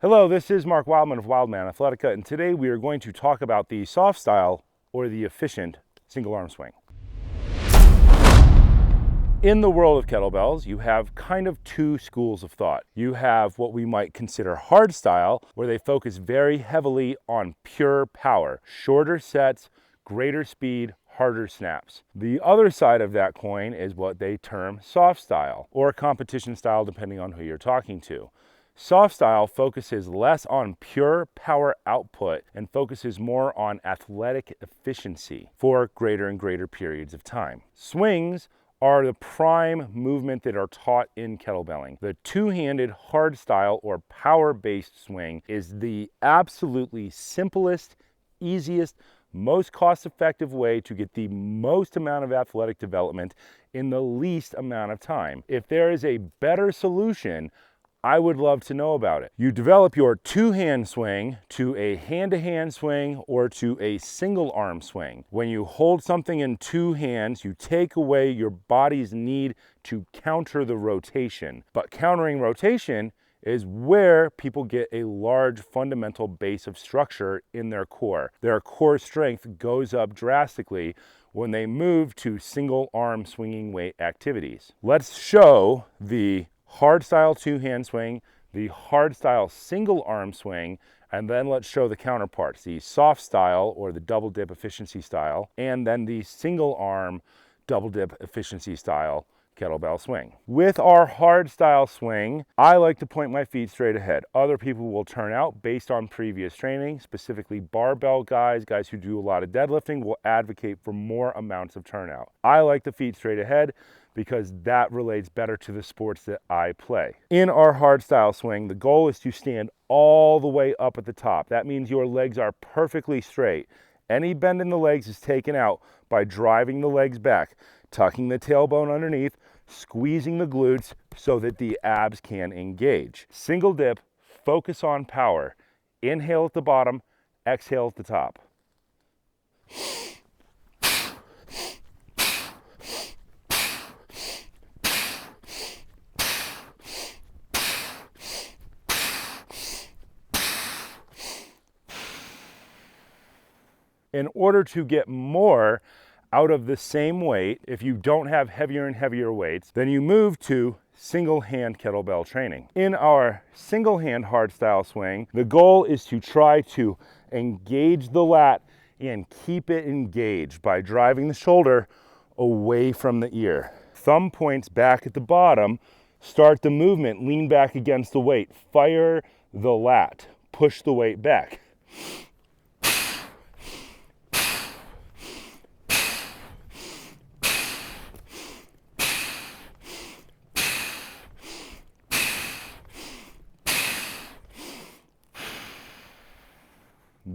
Hello, this is Mark Wildman of Wildman Athletica, and today we are going to talk about the soft style or the efficient single arm swing. In the world of kettlebells, you have kind of two schools of thought. You have what we might consider hard style, where they focus very heavily on pure power, shorter sets, greater speed, harder snaps. The other side of that coin is what they term soft style or competition style, depending on who you're talking to. Soft style focuses less on pure power output and focuses more on athletic efficiency for greater and greater periods of time. Swings are the prime movement that are taught in kettlebelling. The two-handed hard style or power-based swing is the absolutely simplest, easiest, most cost-effective way to get the most amount of athletic development in the least amount of time. If there is a better solution, I would love to know about it. You develop your two-hand swing to a hand-to-hand swing or to a single arm swing. When you hold something in two hands, you take away your body's need to counter the rotation. But countering rotation is where people get a large fundamental base of structure in their core. Their core strength goes up drastically when they move to single arm swinging weight activities. Let's show the hard style two-hand swing, the hard style single arm swing, and then let's show the counterparts, the soft style or the double dip efficiency style, and then the single arm double dip efficiency style kettlebell swing. With our hard style swing, I like to point my feet straight ahead. Other people will turn out based on previous training, specifically barbell guys who do a lot of deadlifting will advocate for more amounts of turnout. I like the feet straight ahead because that relates better to the sports that I play. In our hard style swing, the goal is to stand all the way up at the top. That means your legs are perfectly straight. Any bend in the legs is taken out by driving the legs back, tucking the tailbone underneath, squeezing the glutes so that the abs can engage. Single dip, focus on power. Inhale at the bottom, exhale at the top. In order to get more out of the same weight, if you don't have heavier and heavier weights, then you move to single hand kettlebell training. In our single hand hard style swing, the goal is to try to engage the lat and keep it engaged by driving the shoulder away from the ear. Thumb points back at the bottom, start the movement, lean back against the weight, fire the lat, push the weight back.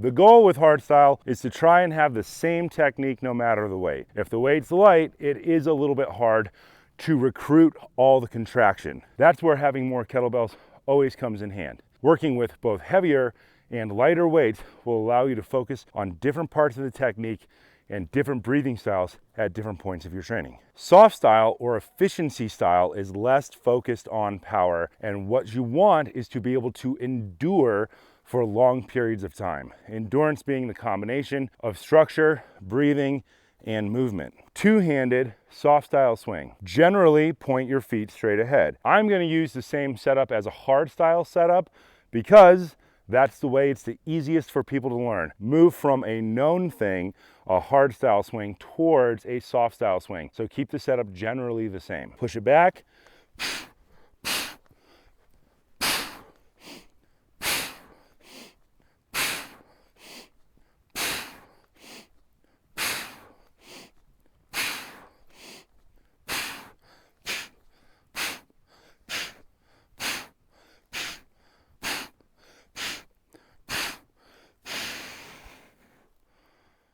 The goal with hardstyle is to try and have the same technique no matter the weight. If the weight's light, it is a little bit hard to recruit all the contraction. That's where having more kettlebells always comes in hand. Working with both heavier and lighter weights will allow you to focus on different parts of the technique and different breathing styles at different points of your training. Soft style or efficiency style is less focused on power, and what you want is to be able to endure for long periods of time. Endurance being the combination of structure, breathing, and movement. Two-handed soft style swing. Generally point your feet straight ahead. I'm going to use the same setup as a hard style setup because that's the way it's the easiest for people to learn. Move from a known thing, a hard style swing, towards a soft style swing. So keep the setup generally the same. Push it back.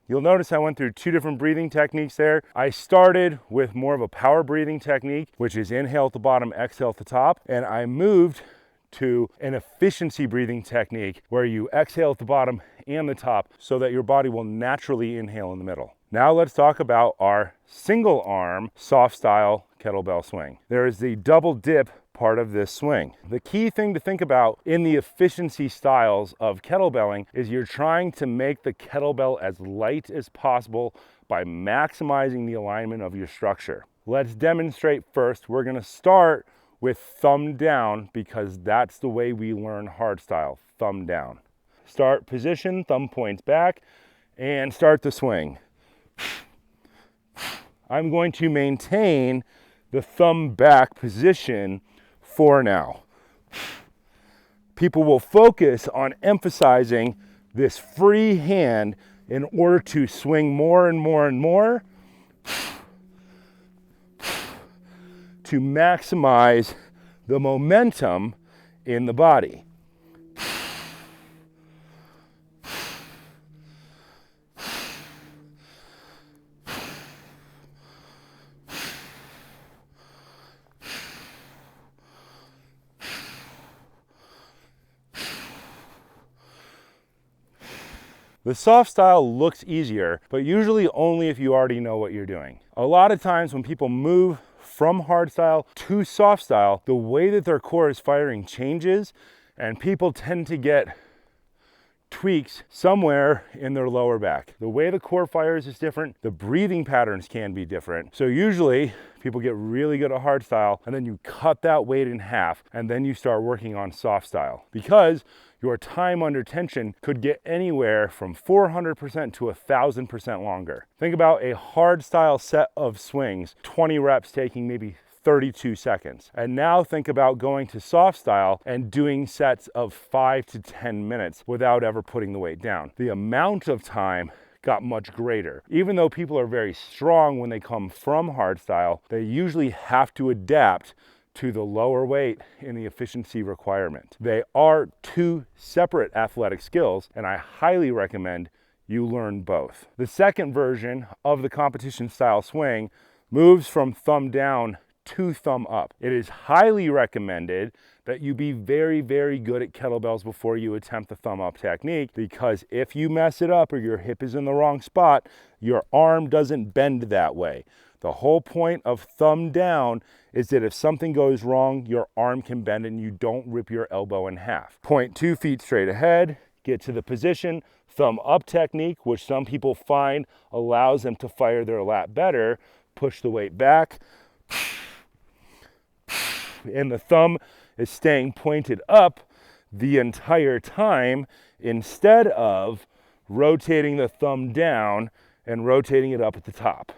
You'll notice I went through two different breathing techniques there. I started with more of a power breathing technique, which is inhale at the bottom, exhale at the top. And I moved to an efficiency breathing technique where you exhale at the bottom and the top so that your body will naturally inhale in the middle. Now let's talk about our single arm soft style kettlebell swing. There is the double dip part of this swing. The key thing to think about in the efficiency styles of kettlebelling is you're trying to make the kettlebell as light as possible by maximizing the alignment of your structure. Let's demonstrate first. We're going to start with thumb down because that's the way we learn hardstyle, thumb down. Start position, thumb points back, and start the swing. I'm going to maintain the thumb back position for now. People will focus on emphasizing this free hand in order to swing more and more and more to maximize the momentum in the body. The soft style looks easier, but usually only if you already know what you're doing. A lot of times when people move from hard style to soft style, the way that their core is firing changes, and people tend to get tweaks somewhere in their lower back. The way the core fires is different. The breathing patterns can be different. So usually people get really good at hard style, and then you cut that weight in half, and then you start working on soft style, because your time under tension could get anywhere from 400% to 1,000% longer. Think about a hard style set of swings, 20 reps taking maybe 32 seconds. And now think about going to soft style and doing sets of 5 to 10 minutes without ever putting the weight down. The amount of time got much greater. Even though people are very strong when they come from hard style, they usually have to adapt to the lower weight in the efficiency requirement. They are two separate athletic skills, and I highly recommend you learn both. The second version of the competition style swing moves from thumb down to thumb up. It is highly recommended that you be very, very good at kettlebells before you attempt the thumb up technique, because if you mess it up or your hip is in the wrong spot, your arm doesn't bend that way. The whole point of thumb down is that if something goes wrong, your arm can bend and you don't rip your elbow in half. Point 2 feet straight ahead, get to the position, thumb up technique, which some people find allows them to fire their lat better. Push the weight back, and the thumb is staying pointed up the entire time instead of rotating the thumb down and rotating it up at the top.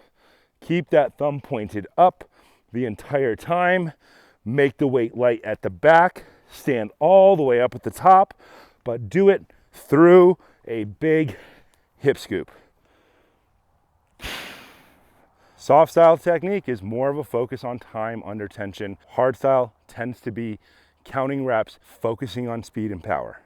Keep that thumb pointed up the entire time. Make the weight light at the back. Stand all the way up at the top, but do it through a big hip scoop. Soft style technique is more of a focus on time under tension. Hard style tends to be counting reps, focusing on speed and power.